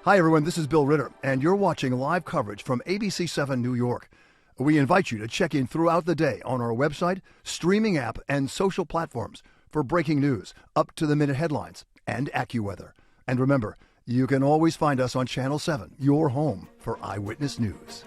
Hi, everyone. This is Bill Ritter, and you're watching live coverage from ABC-7 New York. We invite you to check in throughout the day on our website, streaming app, and social platforms for breaking news, up-to-the-minute headlines, and AccuWeather. And remember, you can always find us on Channel 7, your home for Eyewitness News.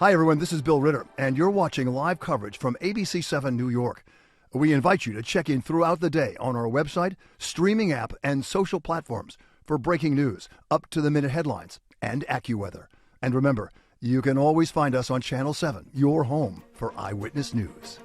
Hi, everyone. This is Bill Ritter, and you're watching live coverage from ABC-7 New York. We invite you to check in throughout the day on our website, streaming app, and social platforms for breaking news, up-to-the-minute headlines, and AccuWeather. And remember, you can always find us on Channel 7, your home for Eyewitness News.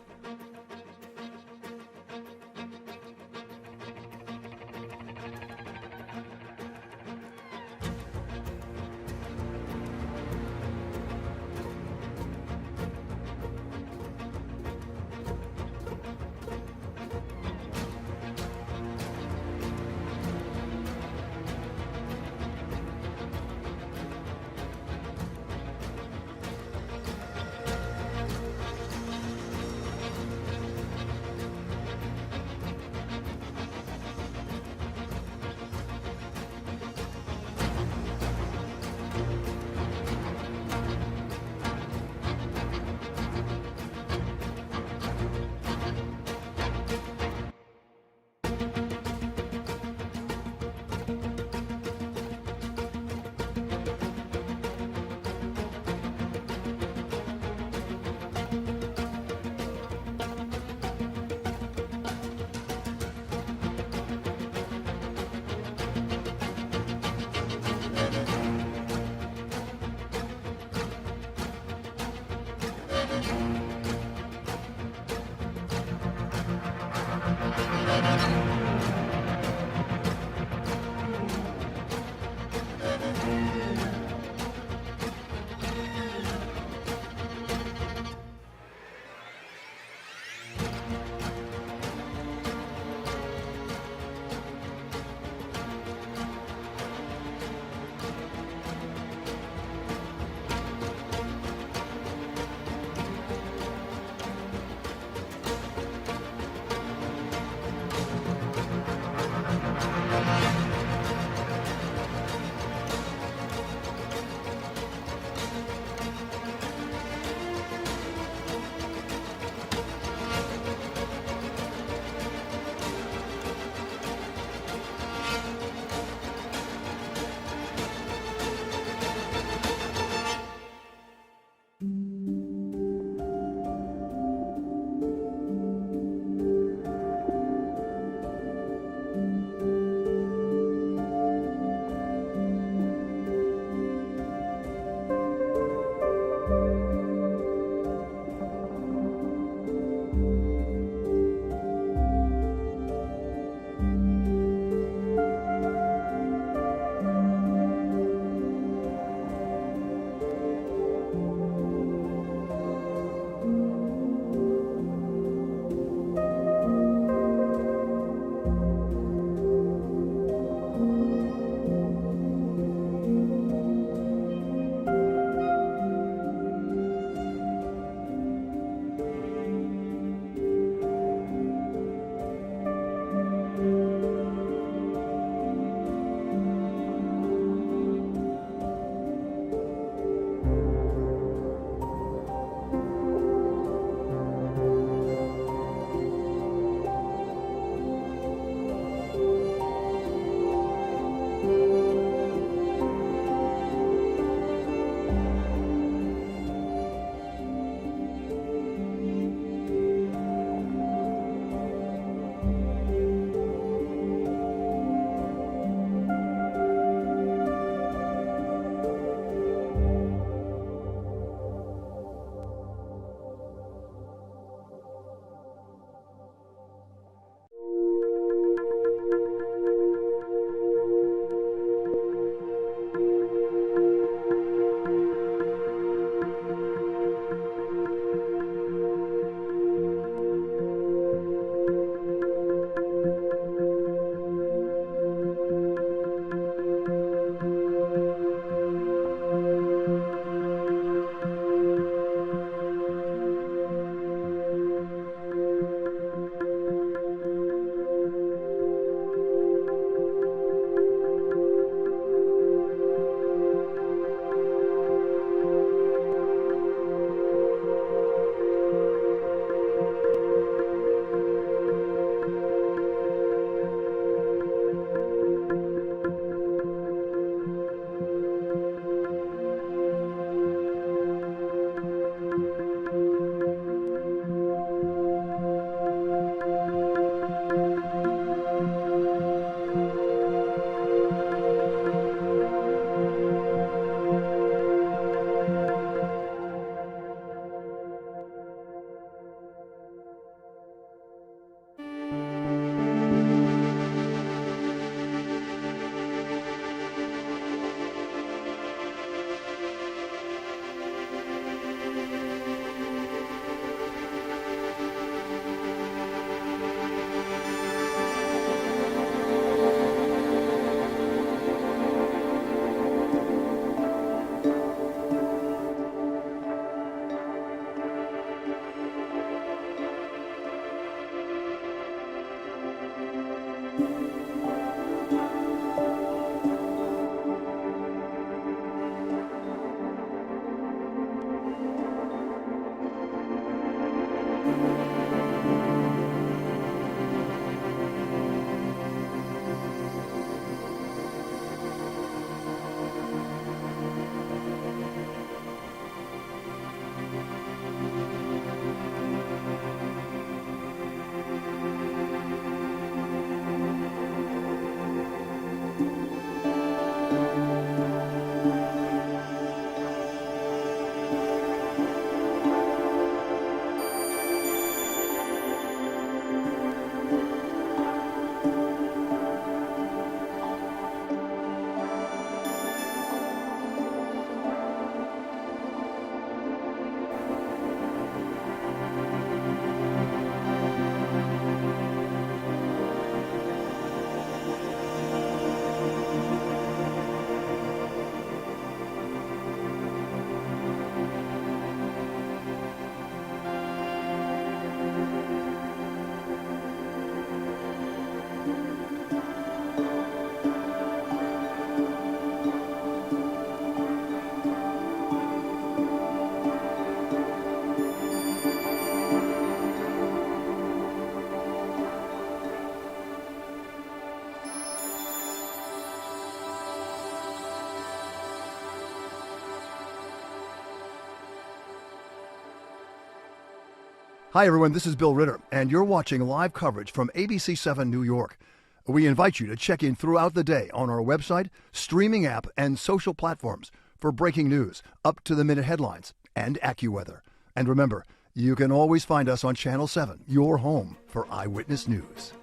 Hi, everyone. This is Bill Ritter, and you're watching live coverage from ABC-7 New York. We invite you to check in throughout the day on our website, streaming app, and social platforms for breaking news, up-to-the-minute headlines, and AccuWeather. And remember, you can always find us on Channel 7, your home for Eyewitness News.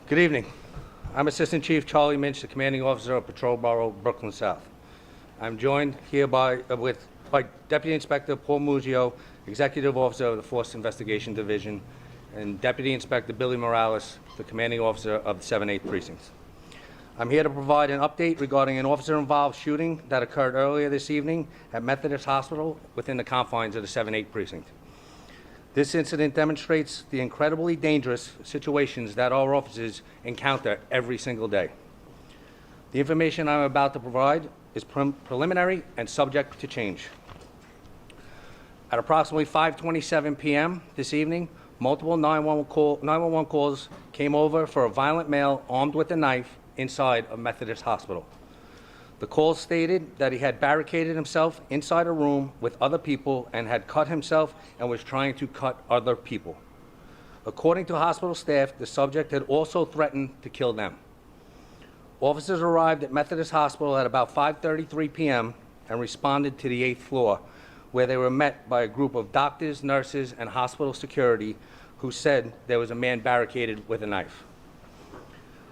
Good evening. I'm Assistant Chief Charlie Minch, the Commanding Officer of Patrol Bureau, Brooklyn South. I'm joined here by Deputy Inspector Paul Muggio, Executive Officer of the Force Investigation Division, and Deputy Inspector Billy Morales, the Commanding Officer of the 7-8 Precincts. I'm here to provide an update regarding an officer-involved shooting that occurred earlier this evening at Methodist Hospital within the confines of the 7-8 Precinct. This incident demonstrates the incredibly dangerous situations that our officers encounter every single day. The information I'm about to provide is preliminary and subject to change. At approximately 5:27 p.m. this evening, multiple 911 calls came over for a violent male armed with a knife inside a Methodist hospital. The call stated that he had barricaded himself inside a room with other people and had cut himself and was trying to cut other people. According to hospital staff, the subject had also threatened to kill them. Officers arrived at Methodist Hospital at about 5:33 p.m. and responded to the 8th floor, where they were met by a group of doctors, nurses, and hospital security who said there was a man barricaded with a knife.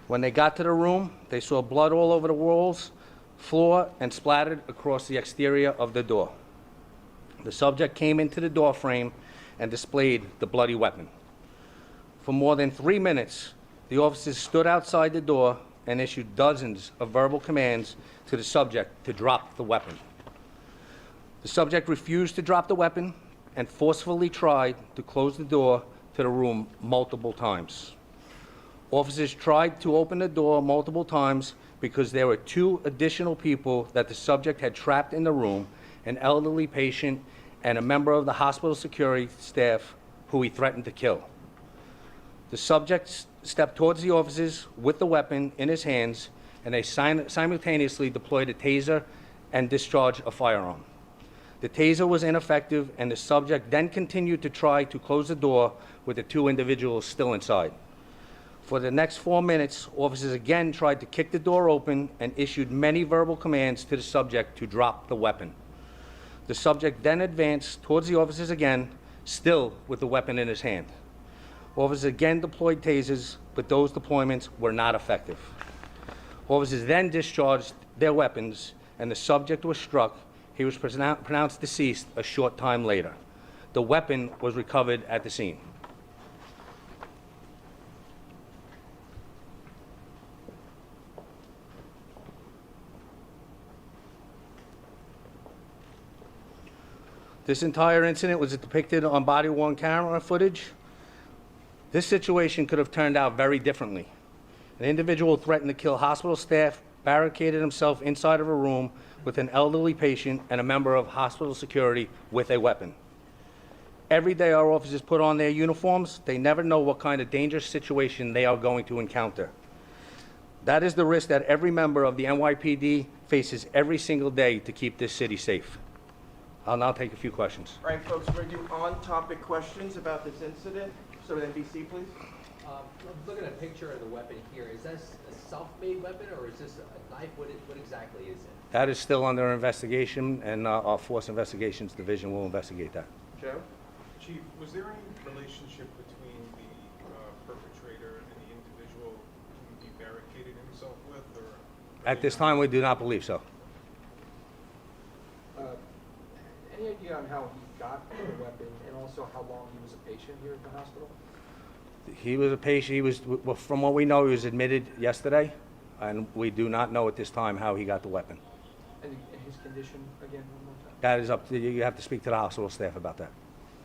When they got to the room, they saw blood all over the walls, floor, and splattered across the exterior of the door. The subject came into the door frame and displayed the bloody weapon. For more than 3 minutes, the officers stood outside the door and issued dozens of verbal commands to the subject to drop the weapon. The subject refused to drop the weapon and forcefully tried to close the door to the room multiple times. Officers tried to open the door multiple times because there were 2 additional people that the subject had trapped in the room, an elderly patient and a member of the hospital security staff who he threatened to kill. The subject stepped towards the officers with the weapon in his hands, and they simultaneously deployed a taser and discharged a firearm. The taser was ineffective, and the subject then continued to try to close the door with the two individuals still inside. For the next 4 minutes, officers again tried to kick the door open and issued many verbal commands to the subject to drop the weapon. The subject then advanced towards the officers again, still with the weapon in his hand. Officers again deployed tasers, but those deployments were not effective. Officers then discharged their weapons, and the subject was struck. He was pronounced deceased a short time later. The weapon was recovered at the scene. This entire incident was depicted on body-worn camera footage. This situation could have turned out very differently. An individual threatened to kill hospital staff, barricaded himself inside of a room with an elderly patient and a member of hospital security with a weapon. Every day our officers put on their uniforms. They never know what kind of dangerous situation they are going to encounter. That is the risk that every member of the NYPD faces every single day to keep this city safe. I'll now take a few questions. All right, folks, we're going to do on-topic questions about this incident. So NBC, please. Look at a picture of the weapon here. Is this a self-made weapon, or is this a knife? What exactly is it? That is still under investigation, and our Force Investigations Division will investigate that. Joe? Chief, was there any relationship between the perpetrator and the individual whom he barricaded himself with? Or At this time, we do not believe so. Any idea on how he got the weapon, and also how long he was a patient here at the hospital? He was a patient. Well, from what we know, he was admitted yesterday, and we do not know at this time how he got the weapon. And his condition, again, one more time? That is up to you. You have to speak to the hospital staff about that.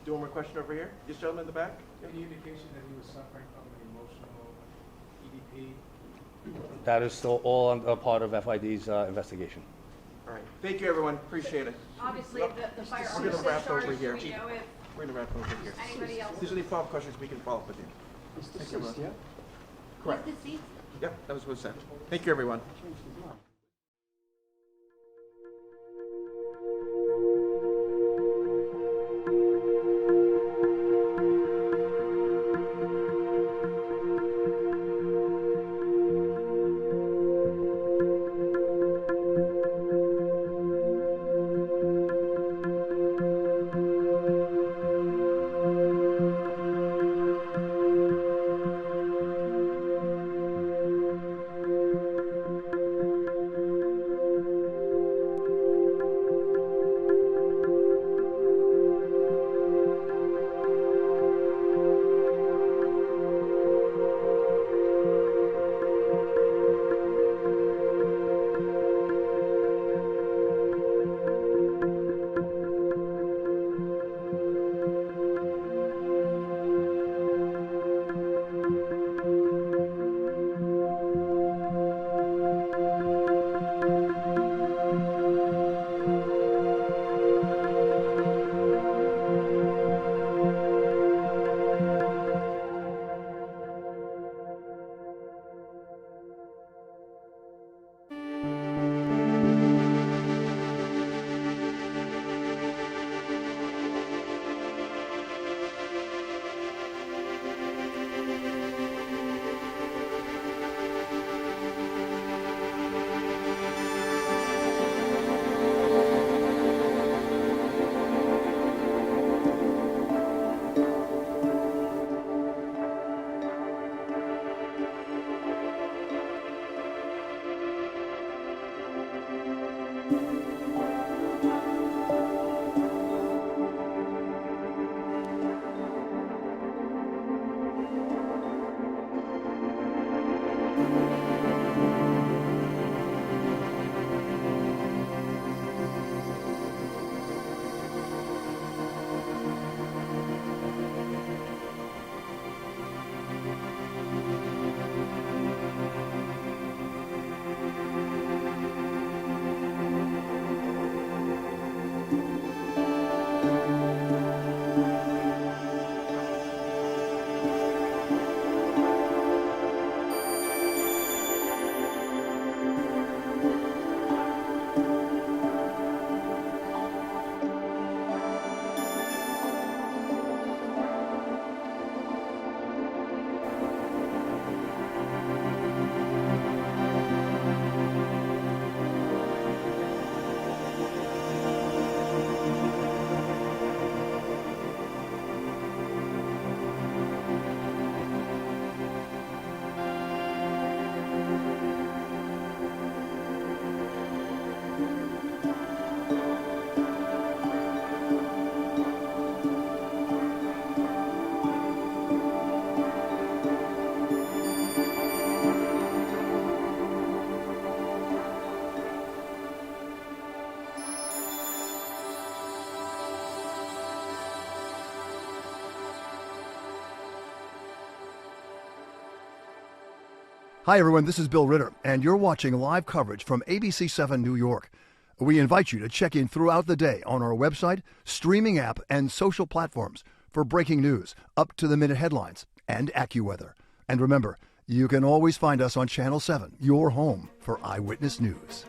Do one more question over here. This gentleman in the back. any indication that he was suffering from an emotional EDP? That is still all a part of FID's investigation. All right. Thank you, everyone. Appreciate it. Obviously, the firearms We're going to wrap discharged. over here. Do we know if We're going to wrap over here. anybody else If there's any follow-up questions, we can follow up with you. Thank you, everyone. Correct. was deceased? Yep, that was what was said. Thank you, everyone. Hi, everyone. This is Bill Ritter, and you're watching live coverage from ABC-7 New York. We invite you to check in throughout the day on our website, streaming app, and social platforms for breaking news, up-to-the-minute headlines, and AccuWeather. And remember, you can always find us on Channel 7, your home for Eyewitness News.